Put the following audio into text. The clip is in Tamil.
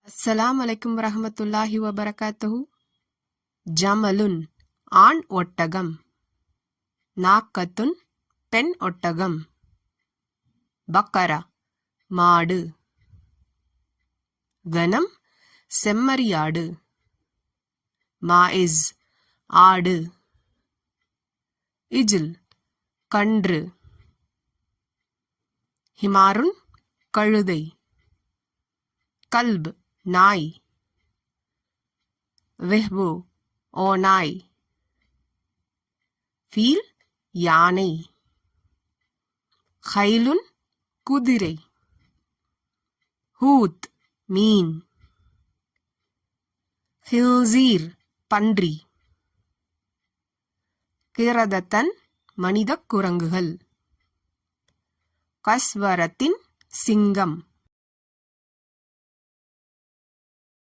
அஸ்ஸலாமு அலைக்கும் வரஹ்மத்துல்லாஹி வபரகாத்துஹு. ஜமலுன் ஆண் ஒட்டகம், நாக்கத்துன் பெண் ஒட்டகம், பக்கரா மாடு, கனம் செம்மறியாடு, மாஇஸ் ஆடு, இஜில் கன்று, ஹிமாருன் கழுதை, கல்ப் நாய், வெஹ்பு ஓநாய், ஃபீல் யானை, ஹைலுன் குதிரை, ஹூத் மீன், ஹில்சீர் பன்றி, கிரதத்தன் மனிதக் குரங்குகள், கஸ்வரத்தின் சிங்கம்.